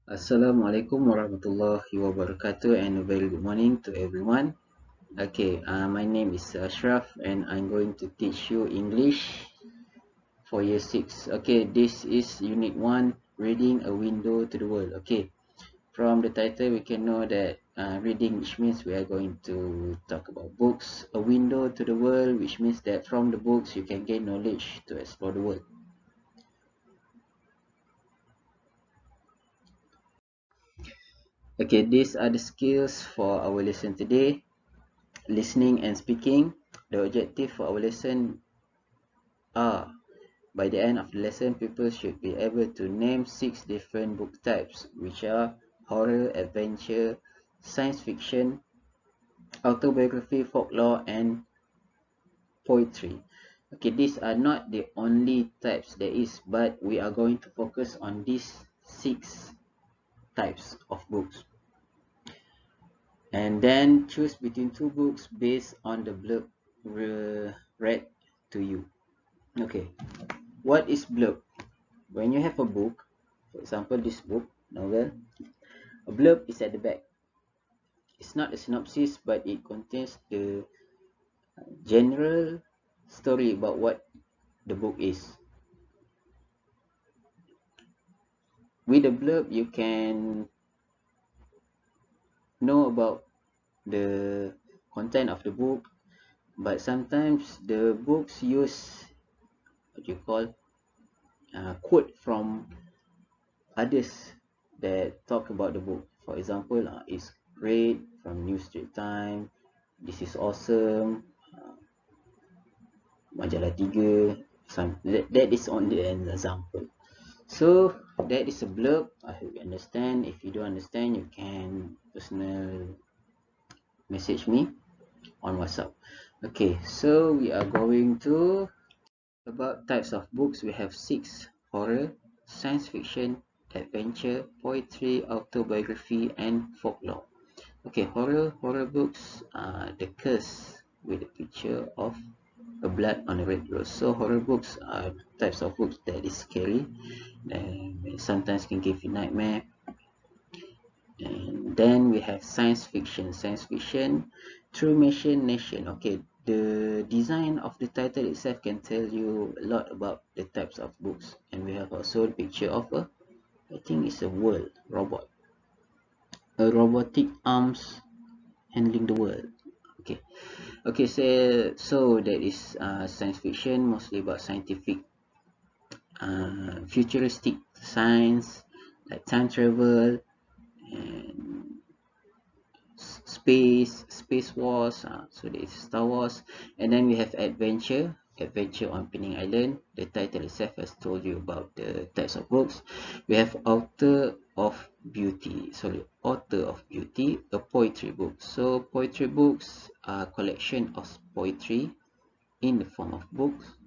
Assalamualaikum warahmatullahi wabarakatuh and a very good morning to everyone. Okay, my name is Ashraf and I'm going to teach you English for year 6. Okay, this is unit 1, reading a window to the world. Okay, from the title we can know that reading, which means we are going to talk about books. A window to the world, which means that from the books you can gain knowledge to explore the world. Okay, these are the skills for our lesson today. Listening and speaking. The objective for our lesson are, by the end of the lesson, people should be able to name 6 different book types, which are horror, adventure, science fiction, autobiography, folklore, and poetry. Okay, these are not the only types there is, but we are going to focus on these 6 types of books. And then choose between 2 books based on the blurb read to you. Okay, what is blurb? When you have a book, for example this book, novel, a blurb is at the back. It's not a synopsis, but it contains the general story about what the book is. With a blurb, you can know about the content of the book, but sometimes the books use what you call quote from others that talk about the book. For example, it's great from New Street Time, this is awesome, majalah 3, that is only an example. So that is a blurb. I hope you understand. If you don't understand, you can personal message me on WhatsApp. Okay, so we are going to about types of books. We have 6: horror, science fiction, adventure, poetry, autobiography, and folklore. Okay, horror books are The Curse, with a picture of a blood on a red rose. So horror books are types of books that is scary and sometimes can give you nightmare. And then we have science fiction. Science fiction, True Nation. Okay, the design of the title itself can tell you a lot about the types of books. And we have also a picture of I think it's a world robot, a robotic arms handling the world. Okay, so that is science fiction, mostly about scientific, futuristic science, like time travel and space wars. So there is Star Wars. And then we have adventure on Penang Island. The title itself has told you about the types of books. We have author of beauty, a poetry book. So poetry books are a collection of poetry in the form of books.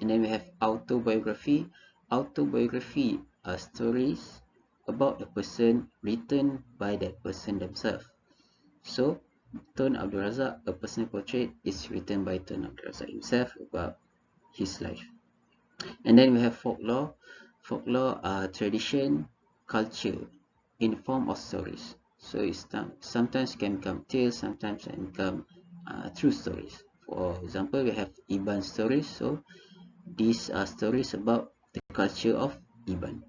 And then we have autobiography are stories about a person written by that person themselves. So, Tun Abdul Razak, a personal portrait, is written by Tun Abdul Razak himself about his life. And then we have folklore. Folklore are tradition, culture in form of stories. So it's sometimes can become tales, sometimes can become true stories. For example, we have Iban stories. So these are stories about the culture of Iban.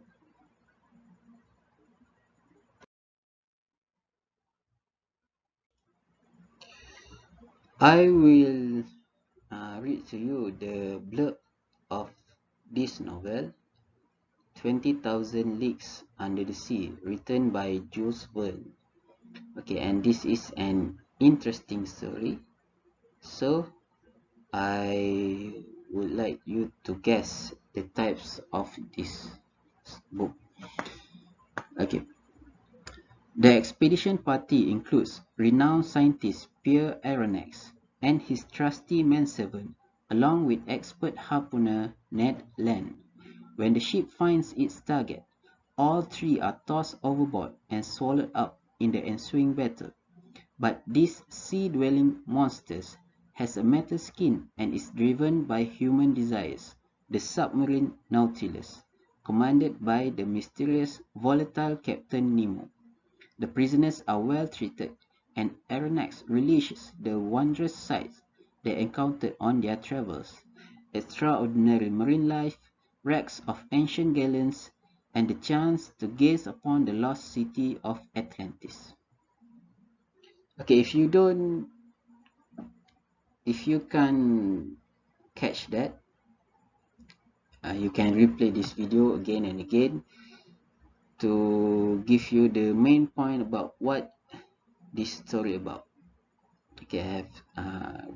I will read to you the blurb of this novel, 20,000 Leagues Under the Sea, written by Jules Verne. Okay, and this is an interesting story. So, I would like you to guess the types of this book. Okay, the expedition party includes renowned scientist Pierre Aronnax and his trusty manservant, along with expert harpooner Ned Land. When the ship finds its target, all 3 are tossed overboard and swallowed up in the ensuing battle. But this sea-dwelling monster has a metal skin and is driven by human desires, the submarine Nautilus. commanded by the mysterious, volatile Captain Nemo. The prisoners are well treated, and aeronauts relish the wondrous sights they encountered on their travels. Extraordinary marine life, wrecks of ancient galleons, and the chance to gaze upon the lost city of Atlantis. Okay, if you can't catch that, you can replay this video again and again to give you the main point about what this story about. Okay, I have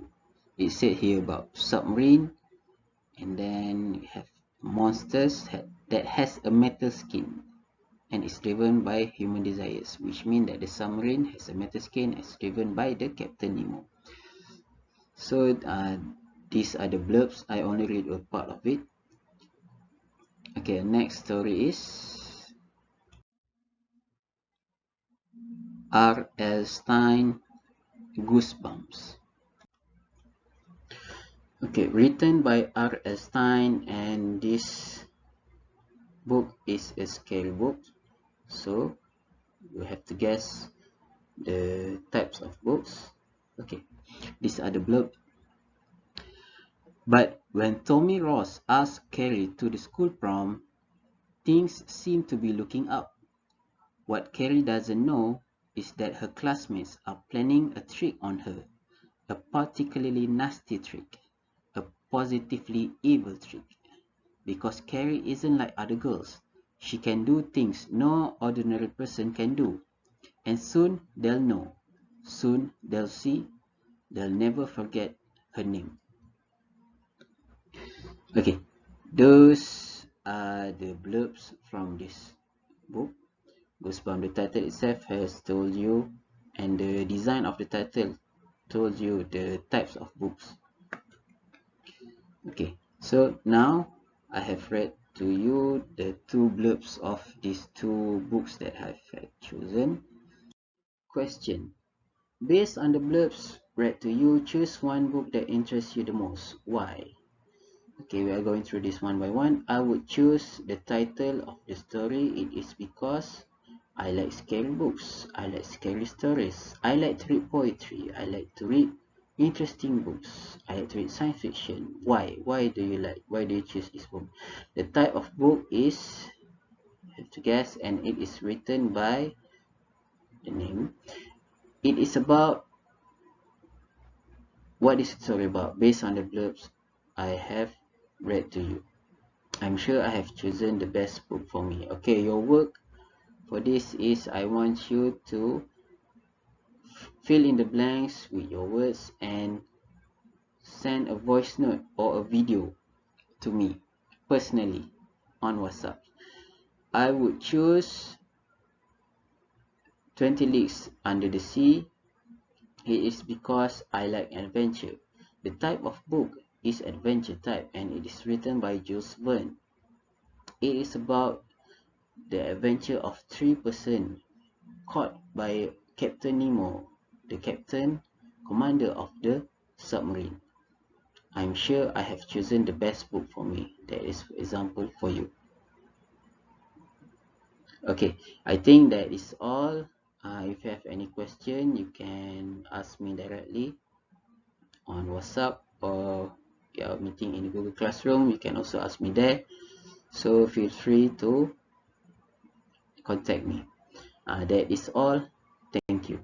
it said here about submarine, and then we have monsters that has a metal skin and is driven by human desires, which means that the submarine has a metal skin as driven by the Captain Nemo. So these are the blurbs. I only read a part of it. Okay, next story is R.L. Stine, Goosebumps. Okay, written by R.L. Stine, and this book is a scary book, so you have to guess the types of books. Okay, these are the blurb. But when Tommy Ross asked Carrie to the school prom, things seem to be looking up. What Carrie doesn't know is that her classmates are planning a trick on her, a particularly nasty trick, a positively evil trick. Because Carrie isn't like other girls, she can do things no ordinary person can do. And soon they'll know, soon they'll see, they'll never forget her name. Okay, those are the blurbs from this book. Goosebumps, the title itself has told you, and the design of the title told you the types of books. Okay, so now I have read to you the two blurbs of these two books that I have chosen. Question: based on the blurbs read to you, choose one book that interests you the most. Why? Okay, we are going through this one by one. I would choose the title of the story. It is because I like scary books. I like scary stories. I like to read poetry. I like to read interesting books. I like to read science fiction. Why? Why do you choose this book? The type of book is, you have to guess, and it is written by the name. It is about, what is the story about? Based on the blurbs I have read to you, I'm sure I have chosen the best book for me. Okay, your work for this is, I want you to fill in the blanks with your words and send a voice note or a video to me personally on WhatsApp. I would choose 20 Leagues Under the Sea. It is because I like adventure. The type of book is adventure type, and it is written by Jules Verne. It is about the adventure of three persons caught by Captain Nemo, the captain, commander of the submarine. I'm sure I have chosen the best book for me. That is example for you. Okay, I think that is all. If you have any question, you can ask me directly on WhatsApp, or you are meeting in Google Classroom. You can also ask me there. So feel free to contact me. That is all. Thank you.